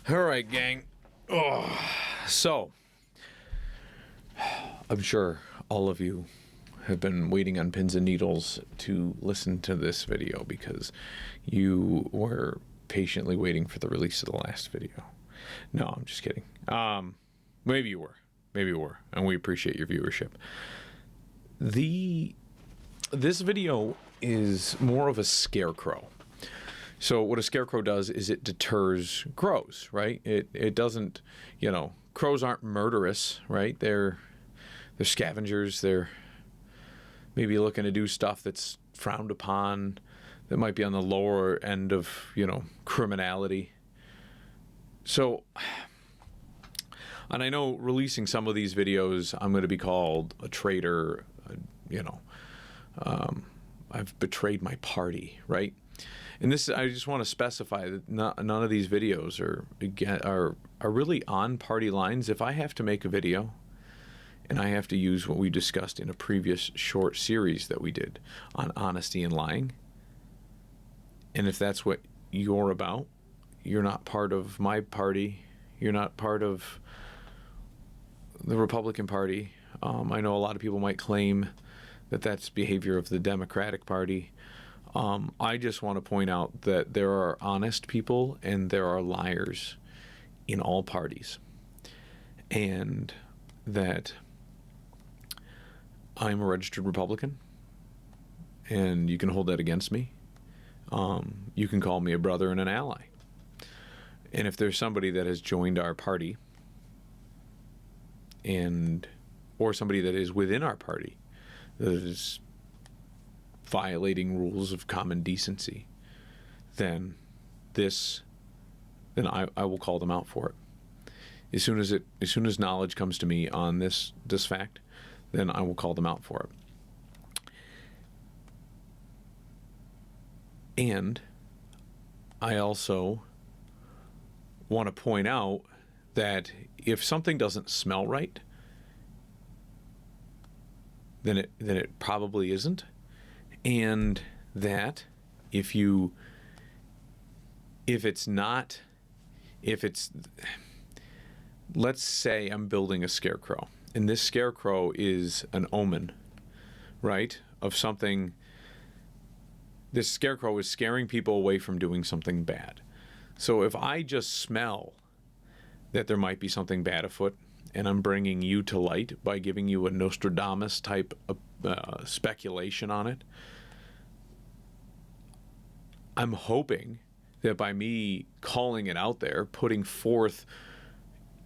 All right, gang. Oh, so, I'm sure all of you have been waiting on pins and needles to listen to this video because you were patiently waiting for the release of the last video. No, I'm just kidding. Maybe you were. Maybe you were. And we appreciate your viewership. This video is more of a scarecrow. So what a scarecrow does is it deters crows, right? It doesn't, crows aren't murderous, right? They're scavengers. They're maybe looking to do stuff that's frowned upon, that might be on the lower end of, criminality. So, and I know releasing some of these videos, I'm going to be called a traitor, I've betrayed my party, right? And this, I just want to specify that none of these videos are really on party lines. If I have to make a video and I have to use what we discussed in a previous short series that we did on honesty and lying, and if that's what you're about, you're not part of my party, you're not part of the Republican Party. I know a lot of people might claim that that's behavior of the Democratic Party. I just want to point out that there are honest people and there are liars in all parties, and that I'm a registered Republican, and you can hold that against me. You can call me a brother and an ally. And if there's somebody that has joined our party, or somebody that is within our party that is violating rules of common decency, then I will call them out for it. As soon as knowledge comes to me on this fact, then I will call them out for it. And I also want to point out that if something doesn't smell right, then it probably isn't. And that let's say I'm building a scarecrow, and this scarecrow is an omen, right, of something. This scarecrow is scaring people away from doing something bad. So if I just smell that there might be something bad afoot, and I'm bringing you to light by giving you a Nostradamus type of speculation on it, I'm hoping that by me calling it out there, putting forth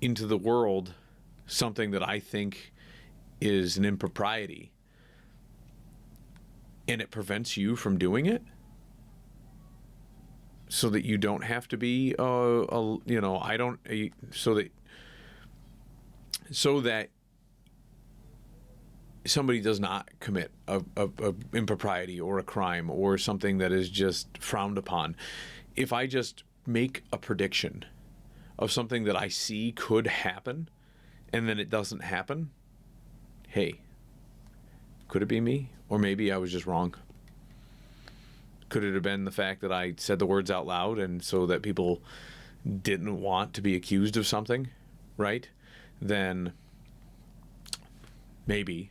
into the world something that I think is an impropriety, and it prevents you from doing it, so that you don't have to be, so that somebody does not commit a impropriety or a crime or something that is just frowned upon. If I just make a prediction of something that I see could happen, and then it doesn't happen, hey, could it be me? Or maybe I was just wrong. Could it have been the fact that I said the words out loud, and so that people didn't want to be accused of something, right? Then maybe,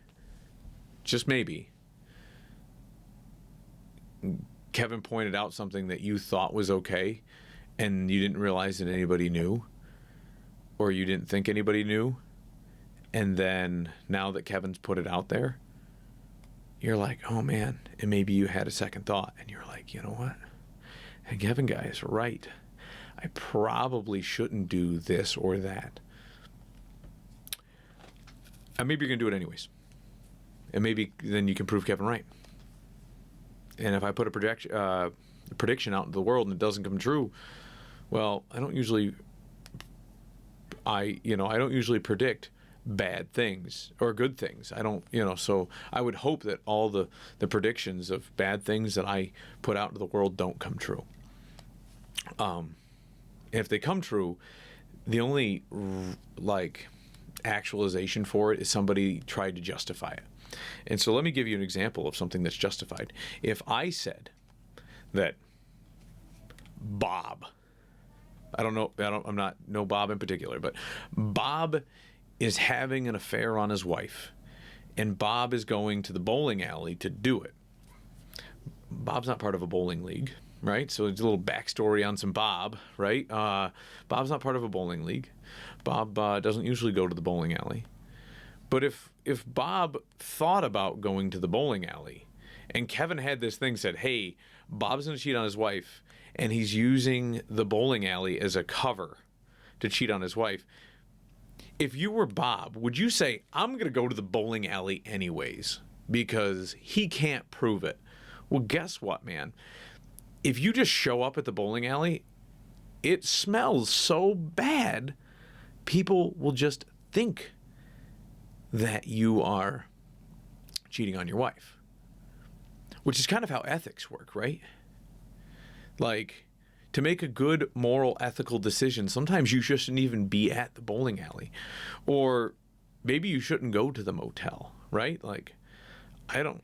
just maybe, Kevin pointed out something that you thought was okay, and you didn't realize that anybody knew, or you didn't think anybody knew, and then now that Kevin's put it out there, you're like, oh man, and maybe you had a second thought, and you're like, you know what? And Kevin guy is right. I probably shouldn't do this or that. And maybe you're going to do it anyways. And maybe then you can prove Kevin right. And if I put a prediction out into the world and it doesn't come true, well, I don't usually predict bad things or good things. I don't, so I would hope that all the predictions of bad things that I put out into the world don't come true. If they come true, the only actualization for it is somebody tried to justify it. And so let me give you an example of something that's justified. If I said that Bob I don't know. I'm not know Bob in particular, but Bob is having an affair on his wife, and Bob is going to the bowling alley to do it. Bob's not part of a bowling league, right? So it's a little backstory on some Bob, right? Bob's not part of a bowling league. Bob doesn't usually go to the bowling alley. But if Bob thought about going to the bowling alley, and Kevin had this thing said, hey, Bob's going to cheat on his wife, and he's using the bowling alley as a cover to cheat on his wife. If you were Bob, would you say, I'm going to go to the bowling alley anyways because he can't prove it? Well, guess what, man? If you just show up at the bowling alley, it smells so bad, people will just think that you are cheating on your wife, which is kind of how ethics work, right? Like, to make a good moral, ethical decision, sometimes you shouldn't even be at the bowling alley, or maybe you shouldn't go to the motel, right? Like, I'm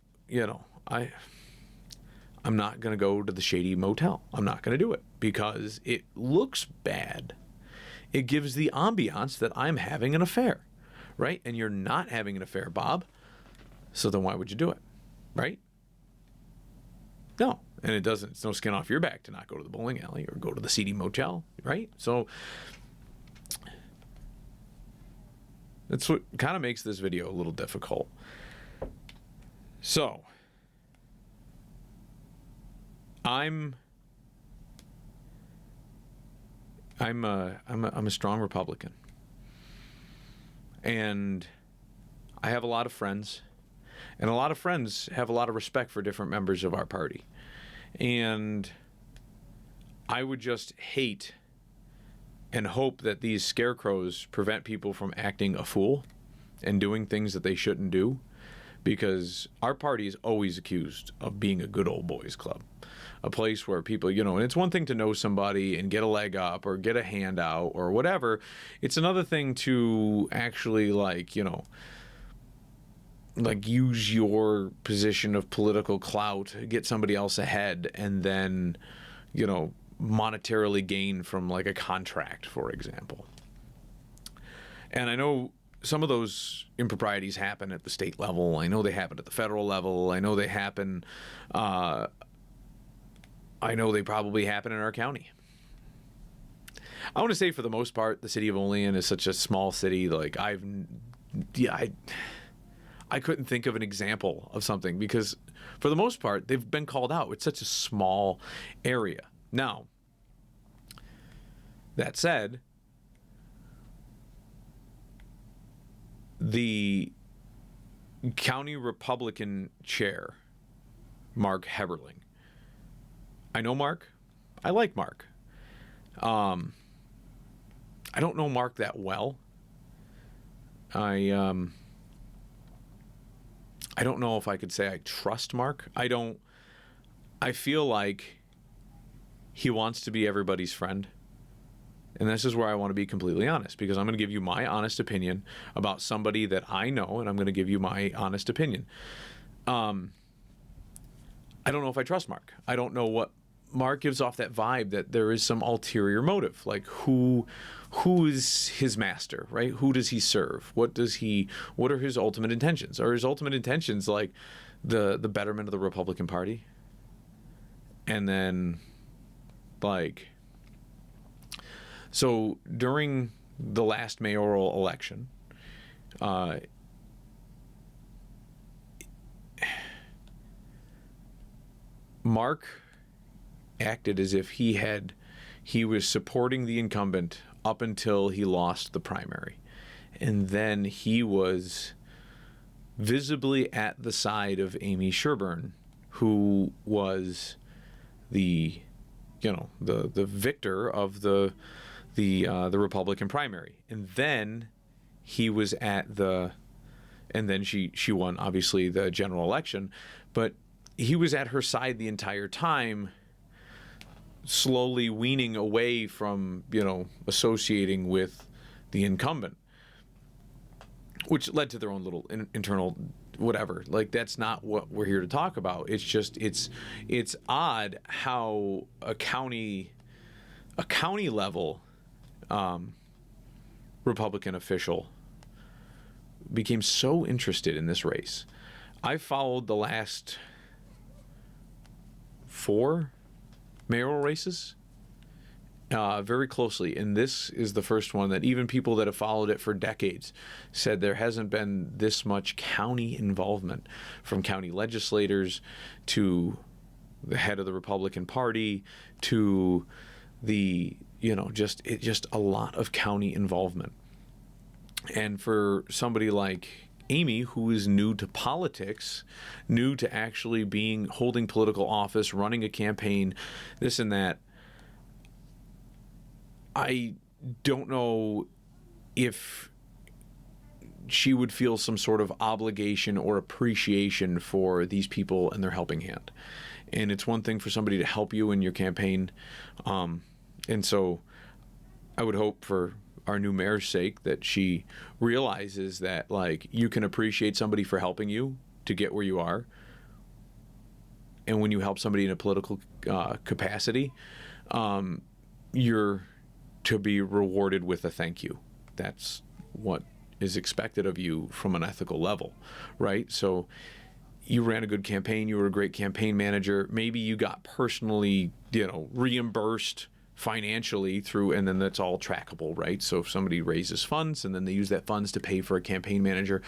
not going to go to the shady motel. I'm not going to do it because it looks bad. It gives the ambiance that I'm having an affair, right? And you're not having an affair, Bob. So then why would you do it, right? No. And it's no skin off your back to not go to the bowling alley or go to the seedy motel, right? So that's what kind of makes this video a little difficult. So I'm a strong Republican, and I have a lot of friends, and a lot of friends have a lot of respect for different members of our party. And I would just hate and hope that these scarecrows prevent people from acting a fool and doing things that they shouldn't do, because our party is always accused of being a good old boys club, a place where people, and it's one thing to know somebody and get a leg up or get a handout or whatever. It's another thing to actually use your position of political clout, get somebody else ahead, and then, monetarily gain from like a contract, for example. And I know some of those improprieties happen at the state level. I know they happen at the federal level. I know they happen, I know they probably happen in our county. I want to say, for the most part, the city of Olean is such a small city. Like, I couldn't think of an example of something, because for the most part, they've been called out. It's such a small area. Now, that said, the county Republican chair, Mark Heberling. I know Mark. I like Mark. I don't know Mark that well. I don't know if I could say I trust Mark. I feel like he wants to be everybody's friend. And this is where I want to be completely honest, because I'm going to give you my honest opinion about somebody that I know, and I'm going to give you my honest opinion. I don't know if I trust Mark. I don't know what Mark gives off, that vibe that there is some ulterior motive. Like, who is his master, right? Who does he serve? What are his ultimate intentions? Are his ultimate intentions like the betterment of the Republican Party? And then, so during the last mayoral election, Mark acted as if he was supporting the incumbent up until he lost the primary. And then he was visibly at the side of Amy Sherburne, who was the victor of the Republican primary. And then he was and then she won, obviously, the general election, but he was at her side the entire time, slowly weaning away from, associating with the incumbent, which led to their own little internal whatever. Like, that's not what we're here to talk about. It's just, it's odd how a county a county level Republican official became so interested in this race. I followed the last 4 mayoral races very closely, and this is the first one that even people that have followed it for decades said there hasn't been this much county involvement, from county legislators to the head of the Republican Party to the, just a lot of county involvement. And for somebody like Amy, who is new to politics, new to actually holding political office, running a campaign, this and that, I don't know if she would feel some sort of obligation or appreciation for these people and their helping hand. And it's one thing for somebody to help you in your campaign. And so I would hope, for our new mayor's sake, that she realizes that, like, you can appreciate somebody for helping you to get where you are. And when you help somebody in a political capacity, you're to be rewarded with a thank you. That's what is expected of you from an ethical level, right? So you ran a good campaign, you were a great campaign manager, maybe you got personally, reimbursed financially through, and then that's all trackable, right? So if somebody raises funds and then they use that funds to pay for a campaign manager,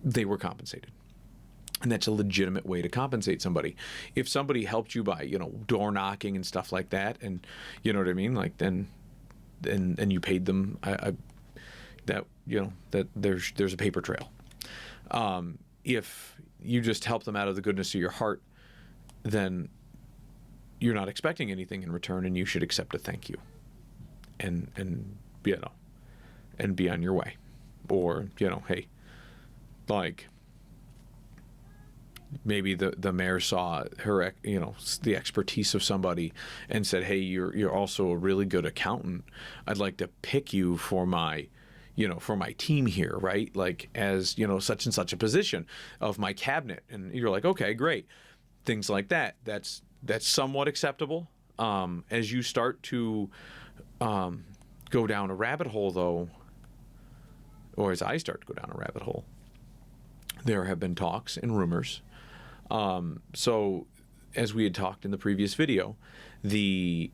they were compensated. And that's a legitimate way to compensate somebody. If somebody helped you by, door knocking and stuff like that, and you know what I mean, like, then you paid them, that there's a paper trail. If you just help them out of the goodness of your heart, then you're not expecting anything in return, and you should accept a thank you, and be on your way. Or hey, like, maybe the mayor saw her, the expertise of somebody and said, hey, you're also a really good accountant. I'd like to pick you for my team here, right? Like, as, such and such a position of my cabinet. And you're like, okay, great. Things like that. That's somewhat acceptable. As you start to go down a rabbit hole, though, or as I start to go down a rabbit hole, there have been talks and rumors. So as we had talked in the previous video, the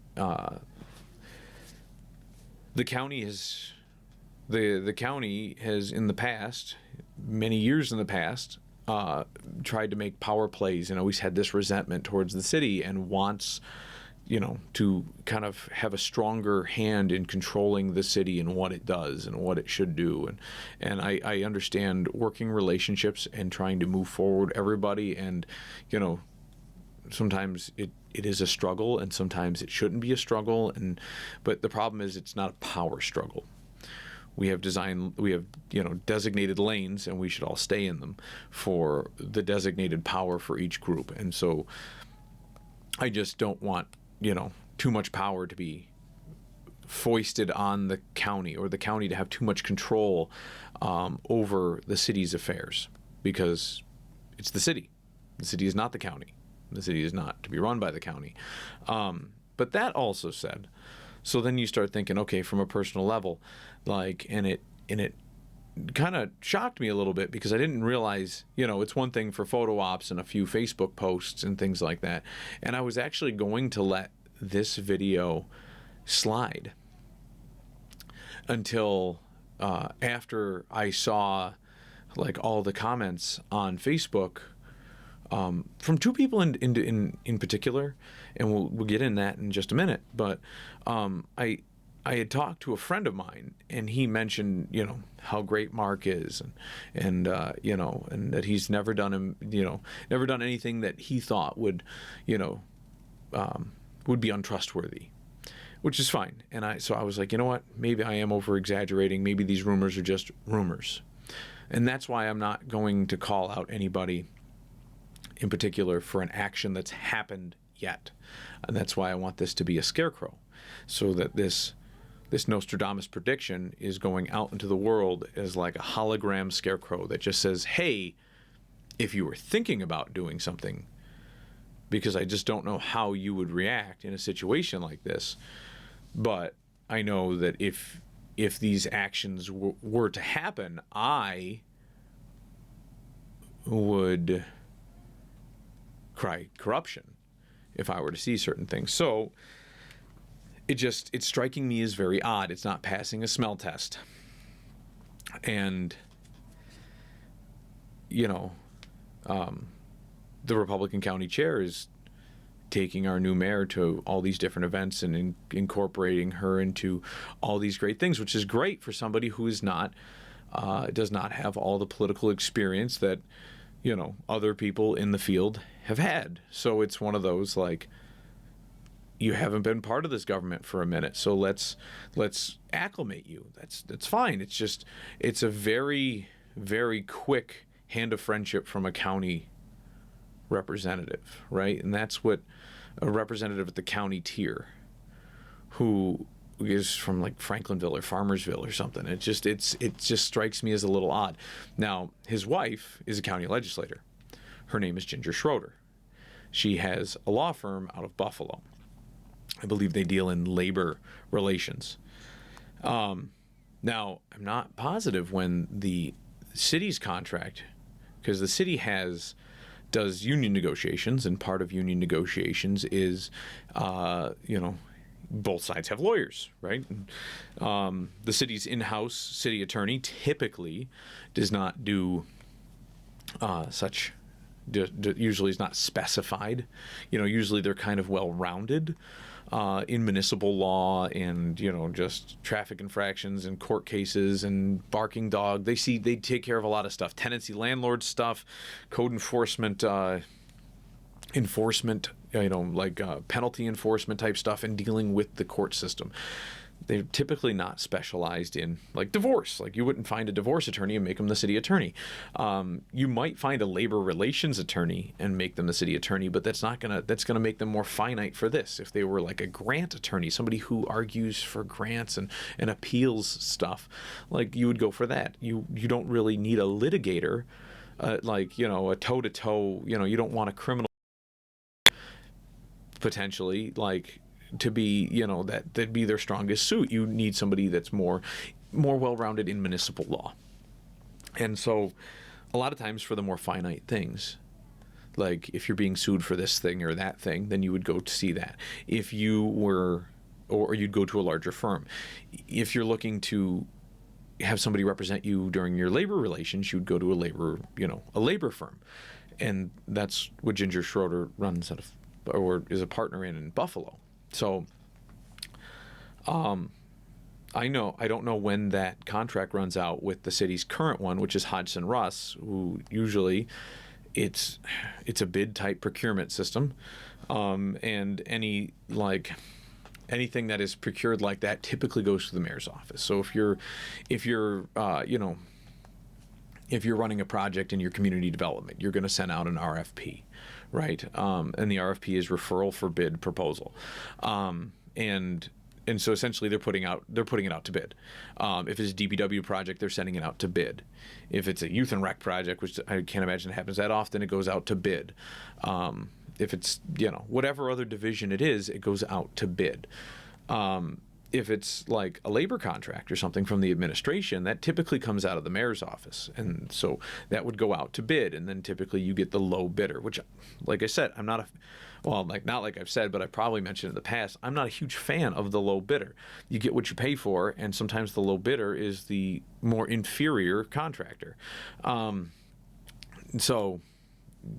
county has in the past, many years in the past, tried to make power plays and always had this resentment towards the city and wants, to kind of have a stronger hand in controlling the city and what it does and what it should do. And I understand working relationships and trying to move forward everybody, and, sometimes it is a struggle and sometimes it shouldn't be a struggle. But the problem is it's not a power struggle. We have designated lanes, and we should all stay in them for the designated power for each group. And so I just don't want, too much power to be foisted on the county, or the county to have too much control over the city's affairs, because it's the city. The city is not the county. The city is not to be run by the county. But that also said, so then you start thinking, okay, from a personal level, like, and it kind of shocked me a little bit, because I didn't realize, it's one thing for photo ops and a few Facebook posts and things like that. And I was actually going to let this video slide until after I saw, like, all the comments on Facebook from 2 people in particular, and we'll get in that in just a minute. But I had talked to a friend of mine, and he mentioned, how great Mark is, and that he's never done anything that he thought would be untrustworthy, which is fine. And so I was like, you know what? Maybe I am over exaggerating. Maybe these rumors are just rumors, and that's why I'm not going to call out anybody in particular for an action that's happened yet. And that's why I want this to be a scarecrow, so that this Nostradamus prediction is going out into the world as like a hologram scarecrow that just says, hey, if you were thinking about doing something, because I just don't know how you would react in a situation like this, But I know that if these actions were to happen, I would cry corruption if I were to see certain things. So it's striking me as very odd. It's not passing a smell test. And, you know, the Republican county chair is taking our new mayor to all these different events and incorporating her into all these great things, which is great for somebody who is not, does not have all the political experience that, you know, other people in the field have had. So it's one of those, like, you haven't been part of this government for a minute, so let's acclimate you. That's fine. It's just, it's a very, very quick hand of friendship from a county representative, right? And that's what a representative at the county tier, who is from like Franklinville or Farmersville or something. It just strikes me as a little odd. Now, his wife is a county legislator. Her name is Ginger Schroeder. She has a law firm out of Buffalo. I believe they deal in labor relations. Now, I'm not positive when the city's contract, because the city does union negotiations, and part of union negotiations is, both sides have lawyers, right? The city's in-house city attorney typically does not do usually is not specified. Usually they're kind of well-rounded in municipal law and, just traffic infractions and court cases and barking dog. They take care of a lot of stuff. Tenancy landlord stuff, code enforcement, penalty enforcement type stuff, and dealing with the court system. They're typically not specialized in, like, divorce. Like, you wouldn't find a divorce attorney and make them the city attorney. You might find a labor relations attorney and make them the city attorney, but that's gonna make them more finite for this. If they were like a grant attorney, somebody who argues for grants and appeals stuff, like, you would go for that. You don't really need a litigator, a toe-to-toe. You don't want a criminal potentially, like, to be, that'd be their strongest suit. You need somebody that's more well-rounded in municipal law. And so a lot of times for the more finite things, like if you're being sued for this thing or that thing, then you would go to see that. If you were, or you'd go to a larger firm. If you're looking to have somebody represent you during your labor relations, you'd go to a labor firm. And that's what Ginger Schroeder runs out of, or is a partner in Buffalo. So, I don't know when that contract runs out with the city's current one, which is Hodgson Russ, who usually it's a bid type procurement system, and anything that is procured like that typically goes to the mayor's office. So if you're running a project in your community development, you're going to send out an RFP. Right, and the RFP is referral for bid proposal, and so essentially they're putting it out to bid. If it's a DPW project, they're sending it out to bid. If it's a youth and rec project, which I can't imagine happens that often, it goes out to bid. If it's whatever other division it is, it goes out to bid. If it's like a labor contract or something from the administration, that typically comes out of the mayor's office. And so that would go out to bid, and then typically you get the low bidder, which, like I said, not like I've said, but I probably mentioned in the past, I'm not a huge fan of the low bidder. You get what you pay for, and sometimes the low bidder is the more inferior contractor. So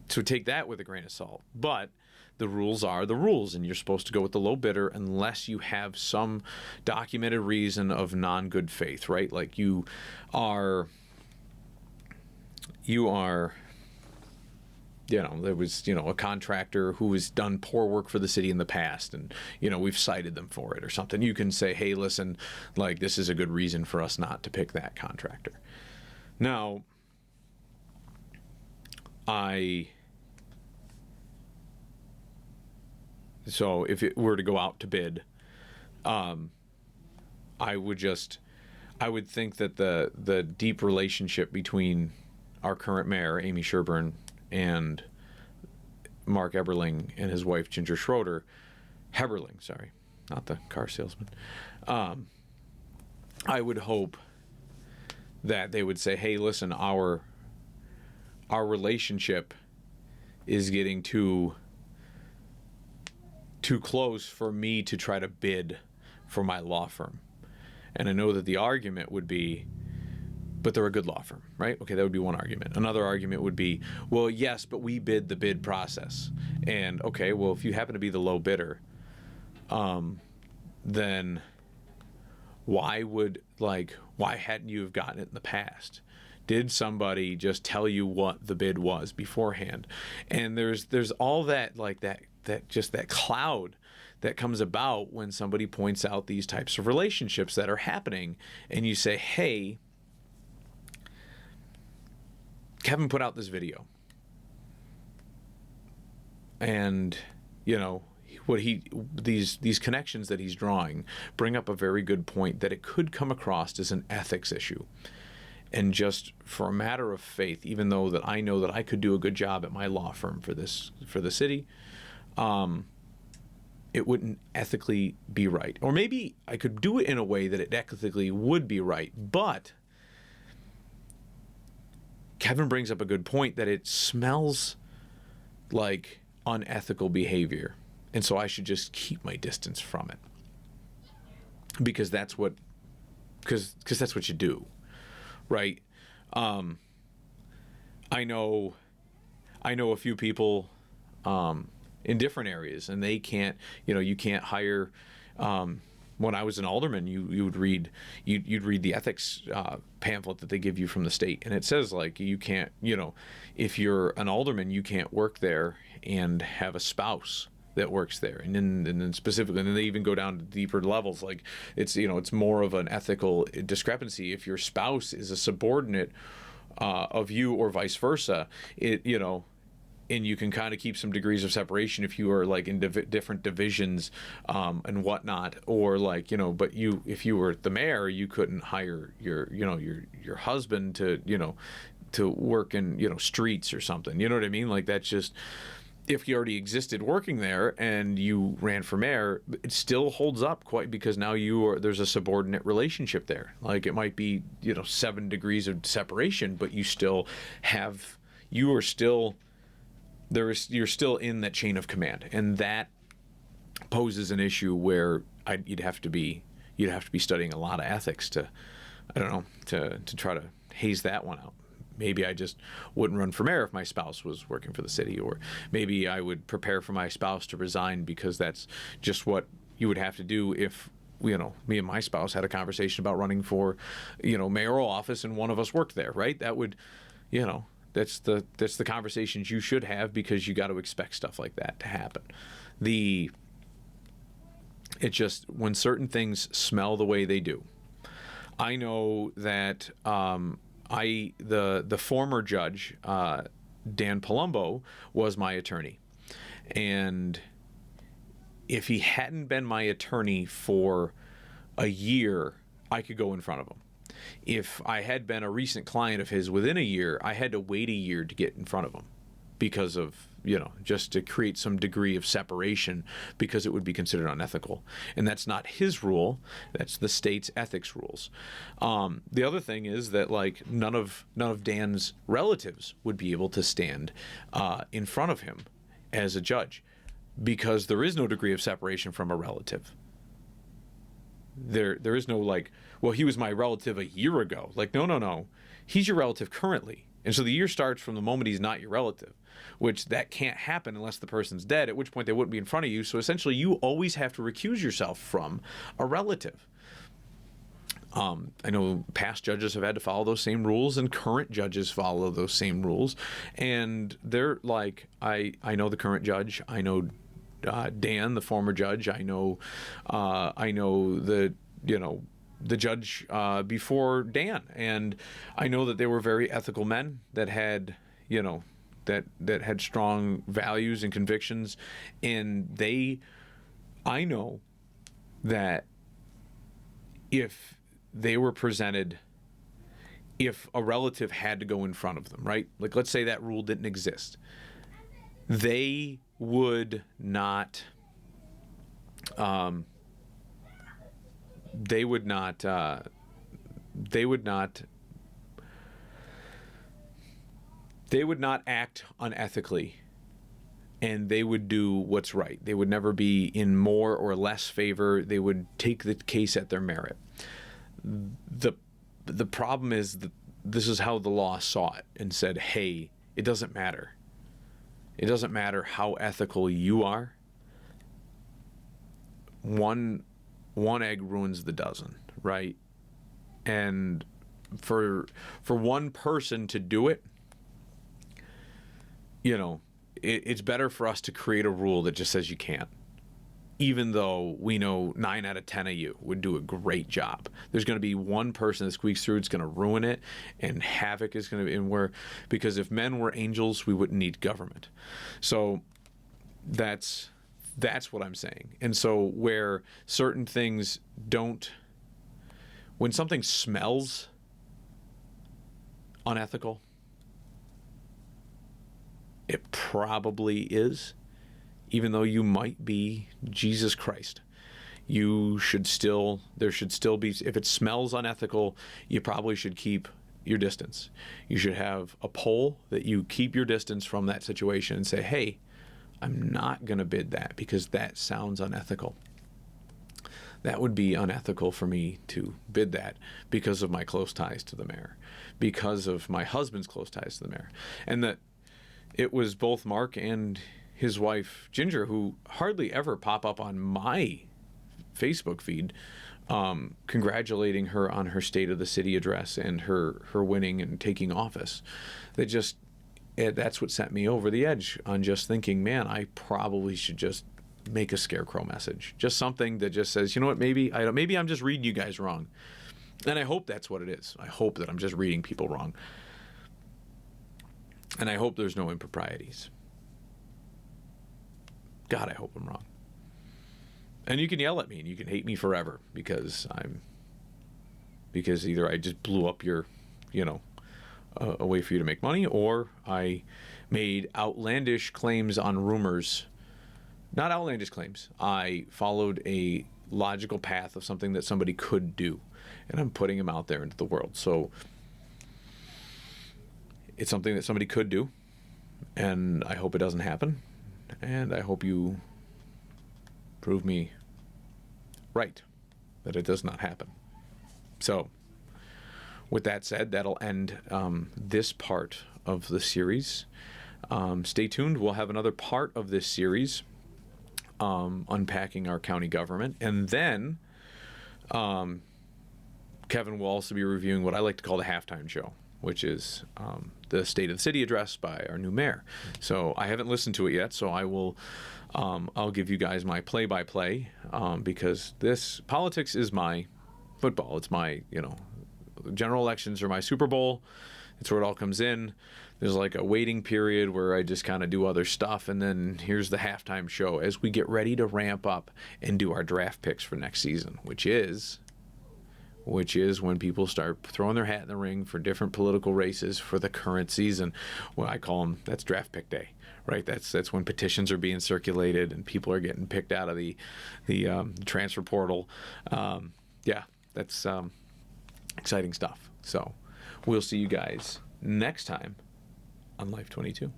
take that with a grain of salt. But the rules are the rules, and you're supposed to go with the low bidder unless you have some documented reason of non-good faith, right? Like you are, there was, a contractor who has done poor work for the city in the past, and, we've cited them for it or something. You can say, hey, listen, like, this is a good reason for us not to pick that contractor. Now, so if it were to go out to bid, I would think that the deep relationship between our current mayor, Amy Sherburne, and Mark Eberling and his wife, Ginger Schroeder, Heberling, sorry. not the car salesman. I would hope that they would say, hey, listen, our relationship is getting too close for me to try to bid for my law firm. And I know that the argument would be, but they're a good law firm, right? Okay, that would be one argument. Another argument would be, well, yes, but we bid the bid process. And okay, well, if you happen to be the low bidder, then why hadn't you have gotten it in the past? Did somebody just tell you what the bid was beforehand? And there's all that, like that just that cloud that comes about when somebody points out these types of relationships that are happening, and you say, hey, Kevin put out this video, and these connections that he's drawing bring up a very good point, that it could come across as an ethics issue. And just for a matter of faith, even though that I know that I could do a good job at my law firm for the city, it wouldn't ethically be right. Or maybe I could do it in a way that it ethically would be right. But Kevin brings up a good point, that it smells like unethical behavior. And so I should just keep my distance from it. Because that's what you do. Right? I know a few people in different areas, and they can't, you can't hire. When I was an alderman, you'd read the ethics pamphlet that they give you from the state, and it says, like, you can't, if you're an alderman, you can't work there and have a spouse that works there. And then specifically, and then they even go down to deeper levels, like it's more of an ethical discrepancy if your spouse is a subordinate of you, or vice versa. And you can kind of keep some degrees of separation if you are like in different divisions and whatnot, or like, but if you were the mayor, you couldn't hire your husband to work in streets or something. You know what I mean? Like, that's just, if you already existed working there and you ran for mayor, it still holds up quite, because now there's a subordinate relationship there. Like, it might be 7 degrees of separation, but you're still in that chain of command, and that poses an issue where you'd have to be studying a lot of ethics to try to haze that one out. Maybe I just wouldn't run for mayor if my spouse was working for the city, or maybe I would prepare for my spouse to resign, because that's just what you would have to do if me and my spouse had a conversation about running for mayoral office and one of us worked there, right? That would that's the conversations you should have, because you got to expect stuff like that to happen. It just, when certain things smell the way they do, I know that the former judge, Dan Palumbo, was my attorney. And if he hadn't been my attorney for a year, I could go in front of him. If I had been a recent client of his within a year, I had to wait a year to get in front of him, because of, just to create some degree of separation, because it would be considered unethical. And that's not his rule. That's the state's ethics rules. The other thing is that, like, none of Dan's relatives would be able to stand in front of him as a judge, because there is no degree of separation from a relative. There is no, like, well, he was my relative a year ago. Like, no. He's your relative currently. And so the year starts from the moment he's not your relative, which that can't happen unless the person's dead, at which point they wouldn't be in front of you. So essentially, you always have to recuse yourself from a relative. I know past judges have had to follow those same rules, and current judges follow those same rules. And they're like, I know the current judge. I know Dan, the former judge. I know the judge before Dan, and I know that they were very ethical men that had that had strong values and convictions, and I know that if they were presented, if a relative had to go in front of them, right? Like, let's say that rule didn't exist, they would not they would not. They would not. They would not act unethically, and they would do what's right. They would never be in more or less favor. They would take the case at their merit. The problem is that this is how the law saw it and said, hey, it doesn't matter. It doesn't matter how ethical you are. One egg ruins the dozen, right? And for one person to do it, you know, it's better for us to create a rule that just says you can't. Even though we know 9 out of 10 of you would do a great job. There's going to be one person that squeaks through, it's going to ruin it, and havoc is going to be, because if men were angels, we wouldn't need government. So that's what I'm saying. And so where certain things don't, when something smells unethical, it probably is. Even though you might be Jesus Christ, there should still be, if it smells unethical, you probably should keep your distance. You should have a poll that you keep your distance from that situation and say, hey, I'm not going to bid that because that sounds unethical. That would be unethical for me to bid that because of my close ties to the mayor, because of my husband's close ties to the mayor. And that it was both Mark and his wife Ginger, who hardly ever pop up on my Facebook feed, congratulating her on her State of the City address and her winning and taking office. That's what sent me over the edge on just thinking, man, I probably should just make a Scarecrow message, just something that just says, you know what, maybe I'm just reading you guys wrong, and I hope that's what it is. I hope that I'm just reading people wrong, and I hope there's no improprieties. God, I hope I'm wrong. And you can yell at me and you can hate me forever because either I just blew up your, a way for you to make money, or I made outlandish claims on rumors. Not outlandish claims. I followed a logical path of something that somebody could do, and I'm putting them out there into the world. So it's something that somebody could do, and I hope it doesn't happen. And I hope you prove me right, that it does not happen. So, with that said, that'll end this part of the series. Stay tuned. We'll have another part of this series unpacking our county government. And then Kevin will also be reviewing what I like to call the halftime show, which is the State of the City address by our new mayor. So I haven't listened to it yet, so I'll give you guys my play-by-play because politics is my football. It's my, general elections are my Super Bowl. It's where it all comes in. There's like a waiting period where I just kind of do other stuff, and then here's the halftime show as we get ready to ramp up and do our draft picks for next season, which is when people start throwing their hat in the ring for different political races for the current season. Well, I call them, that's draft pick day, right? That's when petitions are being circulated and people are getting picked out of the transfer portal. That's exciting stuff. So we'll see you guys next time on Life22.